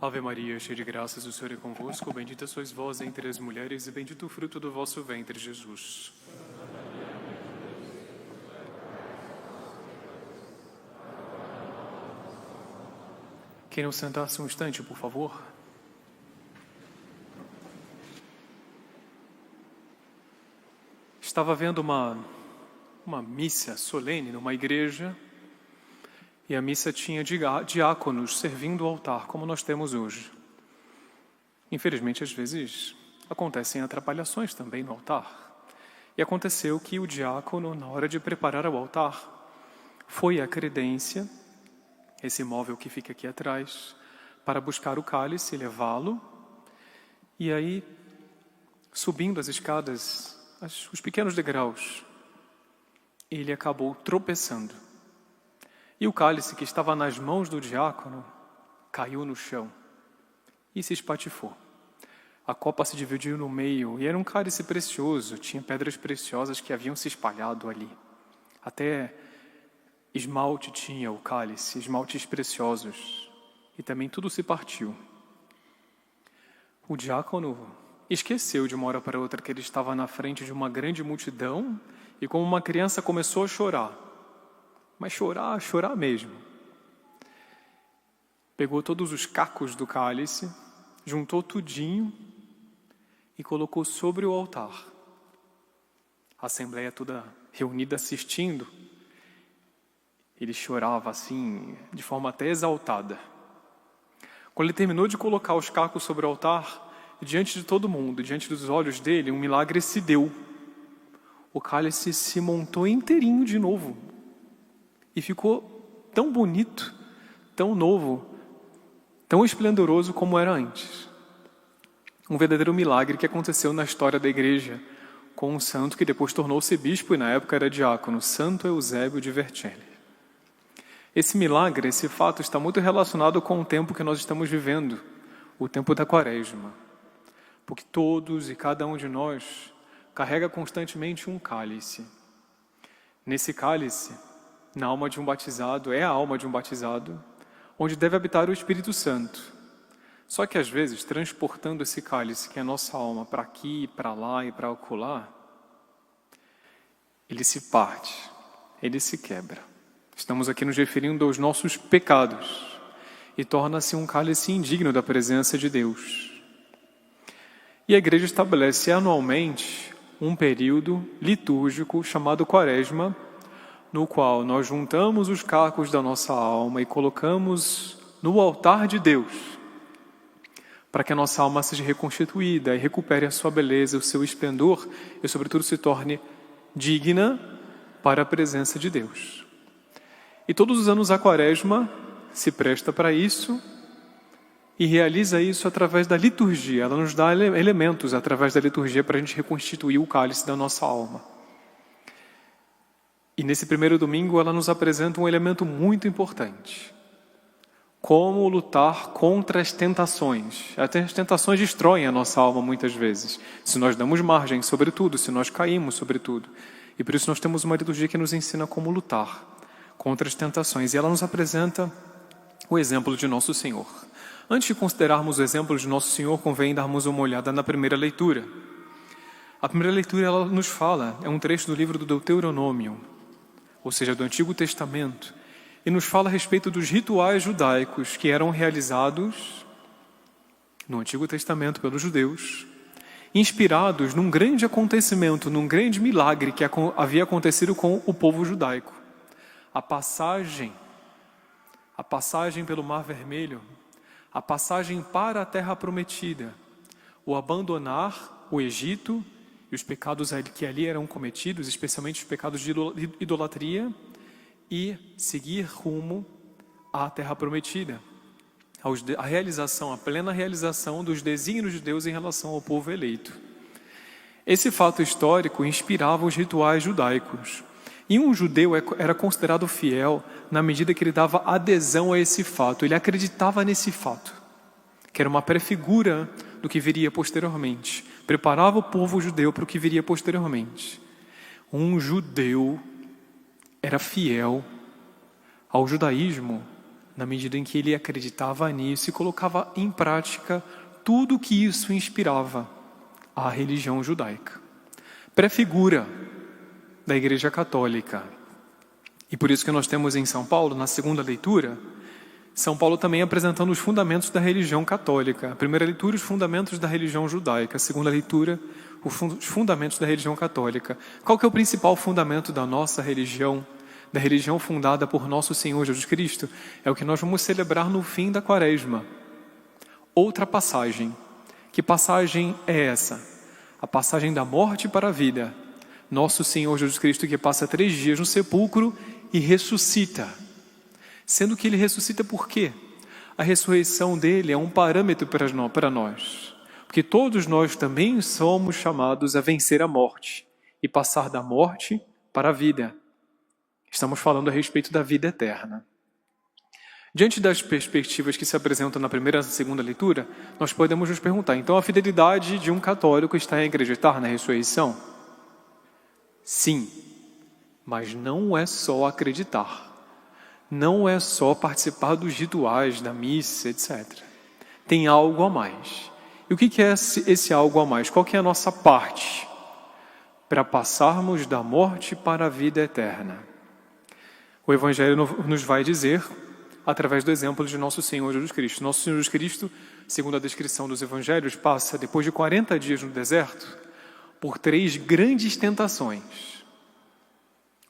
Ave Maria, cheia de graças, o Senhor é convosco. Bendita sois vós entre as mulheres e bendito o fruto do vosso ventre, Jesus. Queiram sentar-se um instante, por favor? Estava vendo uma missa solene numa igreja e a missa tinha diáconos servindo o altar, como nós temos hoje. Infelizmente, às vezes, acontecem atrapalhações também no altar. E aconteceu que o diácono, na hora de preparar o altar, foi à credência, esse móvel que fica aqui atrás, para buscar o cálice, levá-lo, e aí, subindo as escadas, os pequenos degraus, ele acabou tropeçando. E o cálice que estava nas mãos do diácono caiu no chão e se espatifou. A copa se dividiu no meio e era um cálice precioso, tinha pedras preciosas que haviam se espalhado ali. Até esmalte tinha o cálice, esmaltes preciosos, e também tudo se partiu. O diácono esqueceu de uma hora para outra que ele estava na frente de uma grande multidão e como uma criança começou a chorar. Mas chorar mesmo. Pegou todos os cacos do cálice, juntou tudinho e colocou sobre o altar. A assembleia toda reunida assistindo, ele chorava assim, de forma até exaltada. Quando ele terminou de colocar os cacos sobre o altar, diante de todo mundo, diante dos olhos dele, um milagre se deu. O cálice se montou inteirinho de novo. E ficou tão bonito, tão novo, tão esplendoroso como era antes. Um verdadeiro milagre que aconteceu na história da igreja com um santo que depois tornou-se bispo e na época era diácono, Santo Eusébio de Vercelli. Esse milagre, esse fato está muito relacionado com o tempo que nós estamos vivendo, o tempo da Quaresma. Porque todos e cada um de nós carrega constantemente um cálice. Nesse cálice, na alma de um batizado, é a alma de um batizado, onde deve habitar o Espírito Santo. Só que às vezes, transportando esse cálice, que é a nossa alma, para aqui, para lá e para acolá, ele se parte, ele se quebra. Estamos aqui nos referindo aos nossos pecados e torna-se um cálice indigno da presença de Deus. E a igreja estabelece anualmente um período litúrgico chamado Quaresma, no qual nós juntamos os cacos da nossa alma e colocamos no altar de Deus, para que a nossa alma seja reconstituída e recupere a sua beleza, o seu esplendor e, sobretudo, se torne digna para a presença de Deus. E todos os anos a Quaresma se presta para isso e realiza isso através da liturgia. Ela nos dá elementos através da liturgia para a gente reconstituir o cálice da nossa alma. E nesse primeiro domingo ela nos apresenta um elemento muito importante. Como lutar contra as tentações. Até as tentações destroem a nossa alma muitas vezes. Se nós damos margem, sobretudo, se nós caímos, sobretudo. E por isso nós temos uma liturgia que nos ensina como lutar contra as tentações. E ela nos apresenta o exemplo de Nosso Senhor. Antes de considerarmos o exemplo de Nosso Senhor, convém darmos uma olhada na primeira leitura. A primeira leitura ela nos fala, é um trecho do livro do Deuteronômio, ou seja, do Antigo Testamento, e nos fala a respeito dos rituais judaicos que eram realizados no Antigo Testamento pelos judeus, inspirados num grande acontecimento, num grande milagre que havia acontecido com o povo judaico. A passagem pelo Mar Vermelho, a passagem para a Terra Prometida, o abandonar o Egito e os pecados que ali eram cometidos, especialmente os pecados de idolatria, e seguir rumo à Terra Prometida, a plena realização dos desígnios de Deus em relação ao povo eleito. Esse fato histórico inspirava os rituais judaicos. E um judeu era considerado fiel na medida que ele dava adesão a esse fato, ele acreditava nesse fato, que era uma prefigura do que viria posteriormente. Preparava o povo judeu para o que viria posteriormente. Um judeu era fiel ao judaísmo na medida em que ele acreditava nisso e colocava em prática tudo que isso inspirava à religião judaica. Prefigura da Igreja Católica. E por isso que nós temos em São Paulo, na segunda leitura, São Paulo também apresentando os fundamentos da religião católica. A primeira leitura, os fundamentos da religião judaica. A segunda leitura, os fundamentos da religião católica. Qual que é o principal fundamento da nossa religião, da religião fundada por nosso Senhor Jesus Cristo? É o que nós vamos celebrar no fim da Quaresma. Outra passagem. Que passagem é essa? A passagem da morte para a vida. Nosso Senhor Jesus Cristo que passa 3 dias no sepulcro e ressuscita. Sendo que ele ressuscita por quê? A ressurreição dele é um parâmetro para nós. Porque todos nós também somos chamados a vencer a morte e passar da morte para a vida. Estamos falando a respeito da vida eterna. Diante das perspectivas que se apresentam na primeira e segunda leitura, nós podemos nos perguntar, então a fidelidade de um católico está em acreditar na ressurreição? Sim, mas não é só acreditar. Não é só participar dos rituais, da missa, etc. Tem algo a mais. E o que é esse algo a mais? Qual que é a nossa parte para passarmos da morte para a vida eterna? O Evangelho nos vai dizer, através do exemplo de nosso Senhor Jesus Cristo. Nosso Senhor Jesus Cristo, segundo a descrição dos Evangelhos, passa, depois de 40 dias no deserto, por 3 grandes tentações.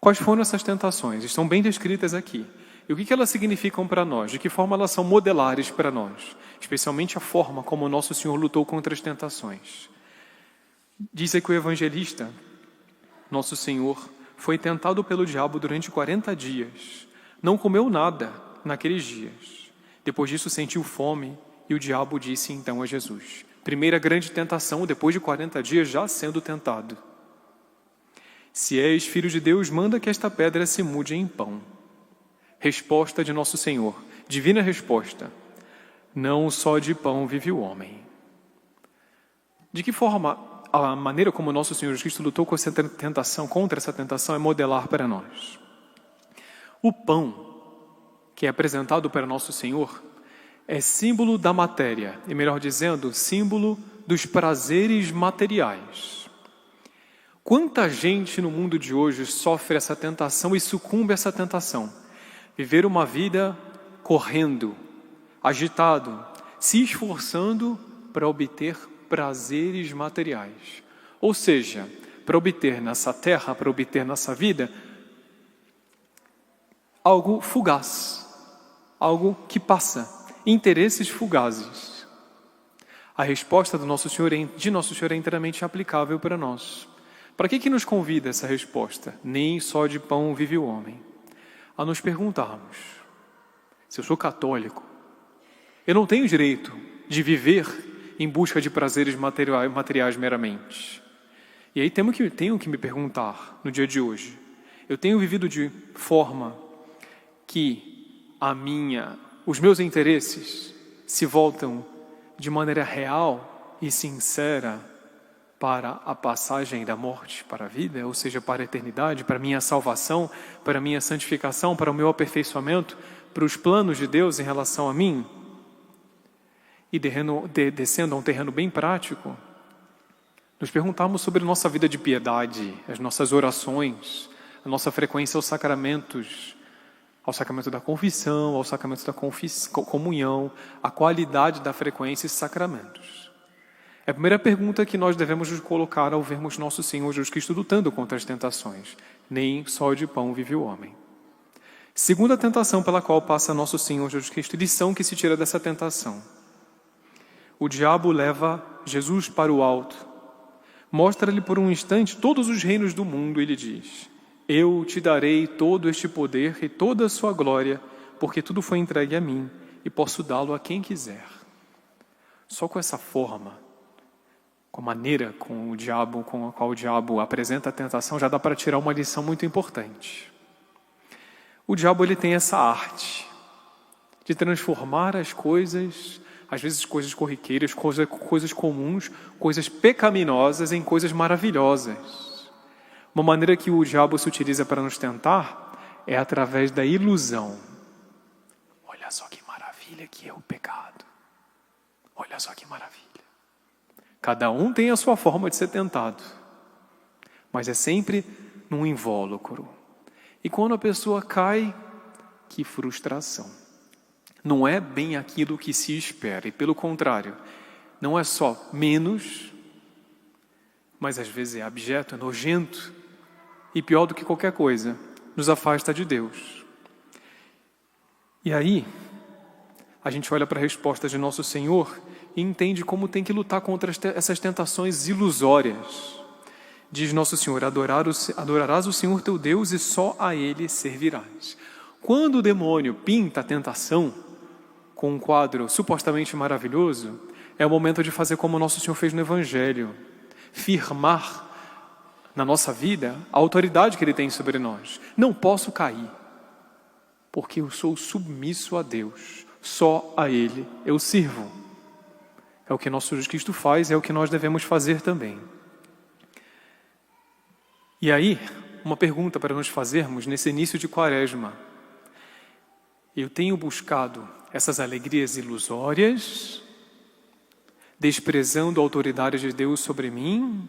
Quais foram essas tentações? Estão bem descritas aqui. E o que elas significam para nós? De que forma elas são modelares para nós? Especialmente a forma como o nosso Senhor lutou contra as tentações. Diz aqui o evangelista, nosso Senhor foi tentado pelo diabo durante 40 dias. Não comeu nada naqueles dias. Depois disso sentiu fome e o diabo disse então a Jesus. Primeira grande tentação, depois de 40 dias já sendo tentado. Se és filho de Deus, manda que esta pedra se mude em pão. Resposta de nosso Senhor, divina resposta. Não só de pão vive o homem. De que forma a maneira como nosso Senhor Jesus Cristo lutou com essa tentação, contra essa tentação, é modelar para nós? O pão que é apresentado para nosso Senhor é símbolo da matéria, e melhor dizendo, símbolo dos prazeres materiais. Quanta gente no mundo de hoje sofre essa tentação e sucumbe a essa tentação? Viver uma vida correndo, agitado, se esforçando para obter prazeres materiais. Ou seja, para obter nessa terra, para obter nessa vida, algo fugaz, algo que passa, interesses fugazes. A resposta de nosso Senhor é inteiramente aplicável para nós. Para que nos convida essa resposta? Nem só de pão vive o homem. A nos perguntarmos, se eu sou católico, eu não tenho direito de viver em busca de prazeres materiais meramente. E aí tenho que me perguntar no dia de hoje, eu tenho vivido de forma que os meus interesses se voltam de maneira real e sincera para a passagem da morte para a vida, ou seja, para a eternidade, para a minha salvação, para a minha santificação, para o meu aperfeiçoamento, para os planos de Deus em relação a mim? E descendo a um terreno bem prático, nos perguntarmos sobre a nossa vida de piedade, as nossas orações, a nossa frequência aos sacramentos, ao sacramento da confissão, ao sacramento da comunhão, a qualidade da frequência e sacramentos. É a primeira pergunta que nós devemos nos colocar ao vermos nosso Senhor Jesus Cristo lutando contra as tentações. Nem só de pão vive o homem. Segunda tentação pela qual passa nosso Senhor Jesus Cristo, lição que se tira dessa tentação. O diabo leva Jesus para o alto, mostra-lhe por um instante todos os reinos do mundo e lhe diz: eu te darei todo este poder e toda a sua glória, porque tudo foi entregue a mim e posso dá-lo a quem quiser. Só com essa forma, com a maneira com a qual o diabo apresenta a tentação, já dá para tirar uma lição muito importante. O diabo ele tem essa arte de transformar as coisas, às vezes coisas corriqueiras, coisas comuns, coisas pecaminosas em coisas maravilhosas. Uma maneira que o diabo se utiliza para nos tentar é através da ilusão. Olha só. que é o pecado. Olha só que maravilha. Cada um tem a sua forma de ser tentado, mas é sempre num invólucro. E quando a pessoa cai, que frustração. Não é bem aquilo que se espera, e pelo contrário, não é só menos, mas às vezes é abjeto, é nojento, e pior do que qualquer coisa, nos afasta de Deus. E aí, a gente olha para a resposta de nosso Senhor e entende como tem que lutar contra essas tentações ilusórias. Diz nosso Senhor: adorarás o Senhor teu Deus e só a Ele servirás. Quando o demônio pinta a tentação com um quadro supostamente maravilhoso, é o momento de fazer como nosso Senhor fez no Evangelho, firmar na nossa vida a autoridade que Ele tem sobre nós. Não posso cair, porque eu sou submisso a Deus, só a Ele eu sirvo. É o que nosso Jesus Cristo faz, é o que nós devemos fazer também. E aí, uma pergunta para nos fazermos nesse início de Quaresma. Eu tenho buscado essas alegrias ilusórias, desprezando a autoridade de Deus sobre mim,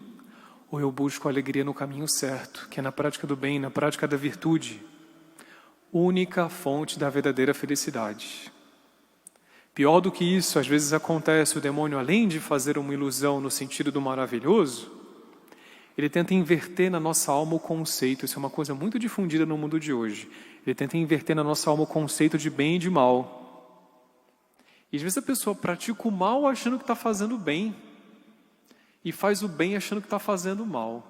ou eu busco a alegria no caminho certo, que é na prática do bem, na prática da virtude, única fonte da verdadeira felicidade. Pior do que isso, às vezes acontece, o demônio, além de fazer uma ilusão no sentido do maravilhoso, ele tenta inverter na nossa alma o conceito. Isso é uma coisa muito difundida no mundo de hoje. Ele tenta inverter na nossa alma o conceito de bem e de mal. E às vezes a pessoa pratica o mal achando que está fazendo bem, e faz o bem achando que está fazendo mal.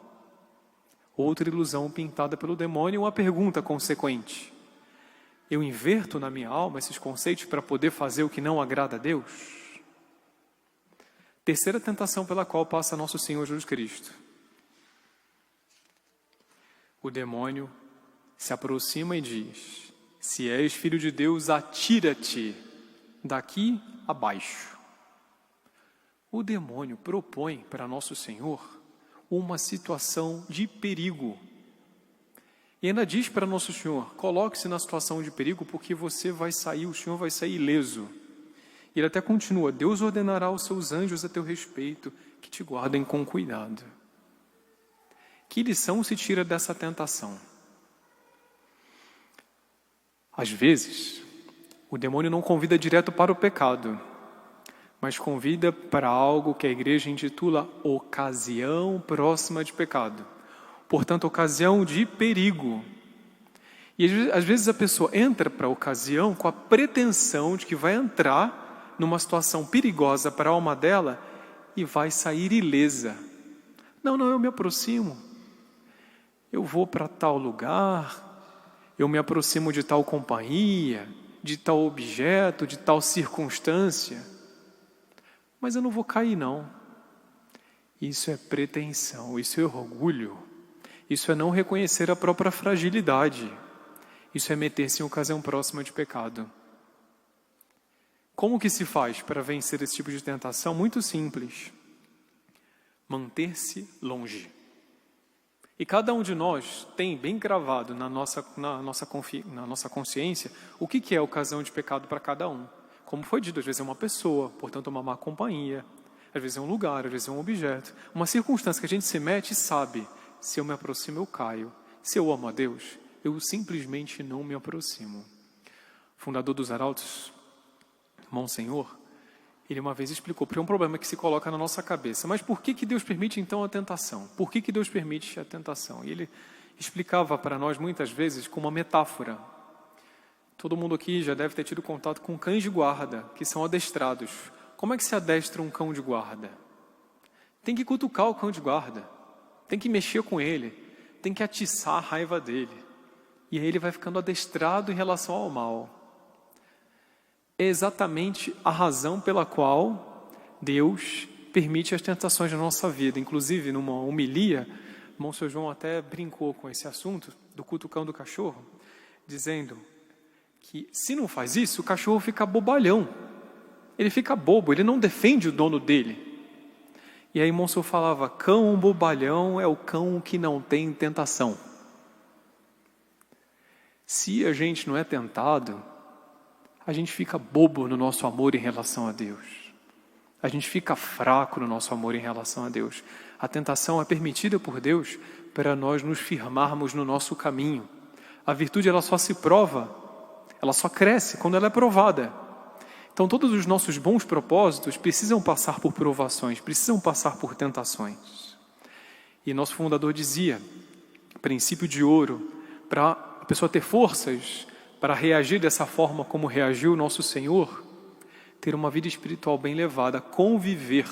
Outra ilusão pintada pelo demônio, uma pergunta consequente. Eu inverto na minha alma esses conceitos para poder fazer o que não agrada a Deus? Terceira tentação pela qual passa nosso Senhor Jesus Cristo. O demônio se aproxima e diz: se és filho de Deus, atira-te daqui abaixo. O demônio propõe para nosso Senhor uma situação de perigo. E ainda diz para nosso Senhor: coloque-se na situação de perigo, porque você vai sair, o Senhor vai sair ileso. E ele até continua: Deus ordenará aos seus anjos a teu respeito, que te guardem com cuidado. Que lição se tira dessa tentação? Às vezes, o demônio não convida direto para o pecado, mas convida para algo que a igreja intitula ocasião próxima de pecado. Portanto, ocasião de perigo. E às vezes a pessoa entra para a ocasião com a pretensão de que vai entrar numa situação perigosa para a alma dela e vai sair ilesa. Não, eu me aproximo. Eu vou para tal lugar, eu me aproximo de tal companhia, de tal objeto, de tal circunstância, mas eu não vou cair não. Isso é pretensão, isso é orgulho, isso é não reconhecer a própria fragilidade, isso é meter-se em ocasião próxima de pecado. Como que se faz para vencer esse tipo de tentação? Muito simples. Manter-se longe. E cada um de nós tem bem gravado na nossa consciência o que é a ocasião de pecado para cada um. Como foi dito, às vezes é uma pessoa, portanto uma má companhia, às vezes é um lugar, às vezes é um objeto, uma circunstância que a gente se mete e sabe: se eu me aproximo eu caio, se eu amo a Deus, eu simplesmente não me aproximo. O fundador dos Arautos, Monsenhor, ele uma vez explicou, porque é um problema que se coloca na nossa cabeça. Mas por que Deus permite então a tentação? Por que Deus permite a tentação? E ele explicava para nós muitas vezes com uma metáfora. Todo mundo aqui já deve ter tido contato com cães de guarda, que são adestrados. Como é que se adestra um cão de guarda? Tem que cutucar o cão de guarda, tem que mexer com ele, tem que atiçar a raiva dele. E aí ele vai ficando adestrado em relação ao mal. É exatamente a razão pela qual Deus permite as tentações na nossa vida. Inclusive, numa homilia, o irmão Sr. João até brincou com esse assunto do cutucão do cachorro, dizendo que se não faz isso, o cachorro fica bobalhão. Ele fica bobo, ele não defende o dono dele. E aí o irmão Sr. falava: cão bobalhão é o cão que não tem tentação. Se a gente não é tentado, a gente fica bobo no nosso amor em relação a Deus. A gente fica fraco no nosso amor em relação a Deus. A tentação é permitida por Deus para nós nos firmarmos no nosso caminho. A virtude, ela só se prova, ela só cresce quando ela é provada. Então todos os nossos bons propósitos precisam passar por provações, precisam passar por tentações. E nosso fundador dizia, princípio de ouro, para a pessoa ter forças para reagir dessa forma como reagiu o nosso Senhor, ter uma vida espiritual bem levada, conviver,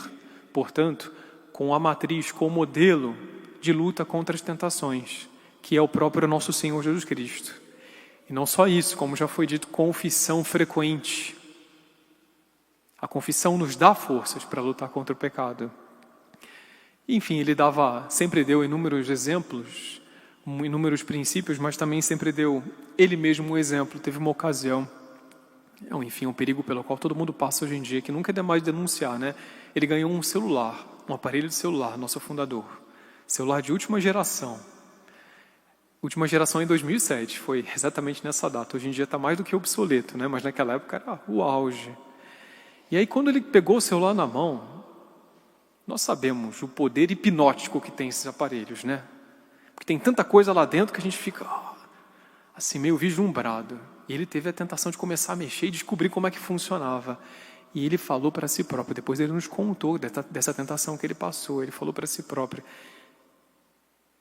portanto, com a matriz, com o modelo de luta contra as tentações, que é o próprio nosso Senhor Jesus Cristo. E não só isso, como já foi dito, confissão frequente. A confissão nos dá forças para lutar contra o pecado. Enfim, ele sempre deu inúmeros exemplos, inúmeros princípios, mas também sempre deu ele mesmo um exemplo. Teve uma ocasião, enfim, um perigo pelo qual todo mundo passa hoje em dia, que nunca é demais denunciar, né? Ele ganhou um celular, um aparelho de celular, nosso fundador. Celular de última geração. Última geração em 2007, foi exatamente nessa data. Hoje em dia está mais do que obsoleto, né? Mas naquela época era o auge. E aí quando ele pegou o celular na mão, nós sabemos o poder hipnótico que tem esses aparelhos, né? Porque tem tanta coisa lá dentro que a gente fica assim meio vislumbrado. E ele teve a tentação de começar a mexer e descobrir como é que funcionava. E ele falou para si próprio, depois ele nos contou dessa tentação que ele passou, ele falou para si próprio: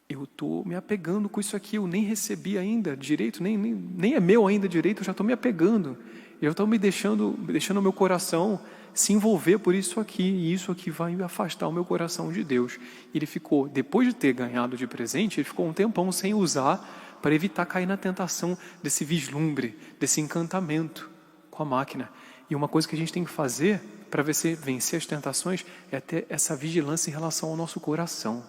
eu estou me apegando com isso aqui, eu nem recebi ainda direito, nem é meu ainda direito, eu já estou me apegando. Eu estou me deixando o meu coração se envolver por isso aqui, e isso aqui vai me afastar o meu coração de Deus. E ele ficou, depois de ter ganhado de presente, ele ficou um tempão sem usar para evitar cair na tentação desse vislumbre, desse encantamento com a máquina. E uma coisa que a gente tem que fazer para vencer as tentações é ter essa vigilância em relação ao nosso coração.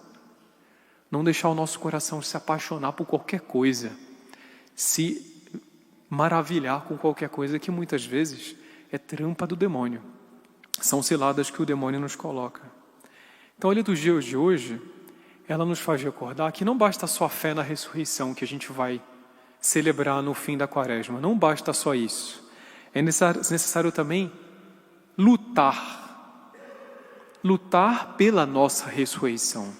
Não deixar o nosso coração se apaixonar por qualquer coisa, se maravilhar com qualquer coisa que muitas vezes é trampa do demônio. São ciladas que o demônio nos coloca. Então, a liturgia de hoje, ela nos faz recordar que não basta só a fé na ressurreição que a gente vai celebrar no fim da quaresma. Não basta só isso. É necessário também lutar pela nossa ressurreição.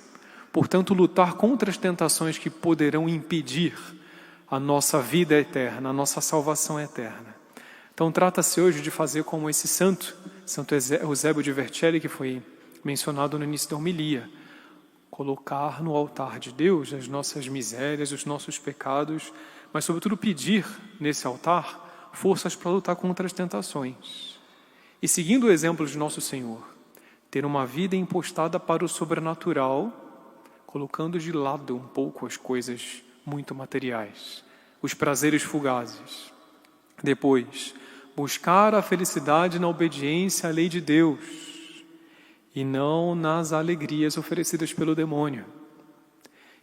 Portanto, lutar contra as tentações que poderão impedir a nossa vida eterna, a nossa salvação eterna. Então, trata-se hoje de fazer como esse Santo Eusébio de Vercelli, que foi mencionado no início da homilia. Colocar no altar de Deus as nossas misérias, os nossos pecados, mas, sobretudo, pedir nesse altar forças para lutar contra as tentações. E, seguindo o exemplo de nosso Senhor, ter uma vida impostada para o sobrenatural, colocando de lado um pouco as coisas muito materiais, os prazeres fugazes. Depois, buscar a felicidade na obediência à lei de Deus e não nas alegrias oferecidas pelo demônio.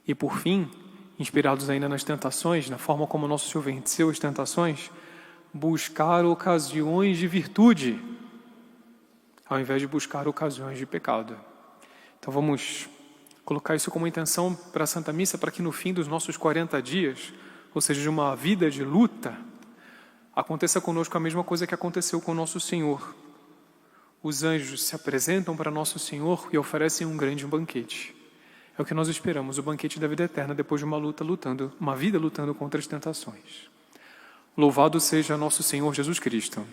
E por fim, inspirados ainda nas tentações, na forma como nosso Senhor venceu as tentações, buscar ocasiões de virtude, ao invés de buscar ocasiões de pecado. Então vamos colocar isso como intenção para a Santa Missa, para que no fim dos nossos 40 dias, ou seja, de uma vida de luta, aconteça conosco a mesma coisa que aconteceu com o nosso Senhor. Os anjos se apresentam para nosso Senhor e oferecem um grande banquete. É o que nós esperamos, o banquete da vida eterna, depois de uma vida lutando contra as tentações. Louvado seja nosso Senhor Jesus Cristo.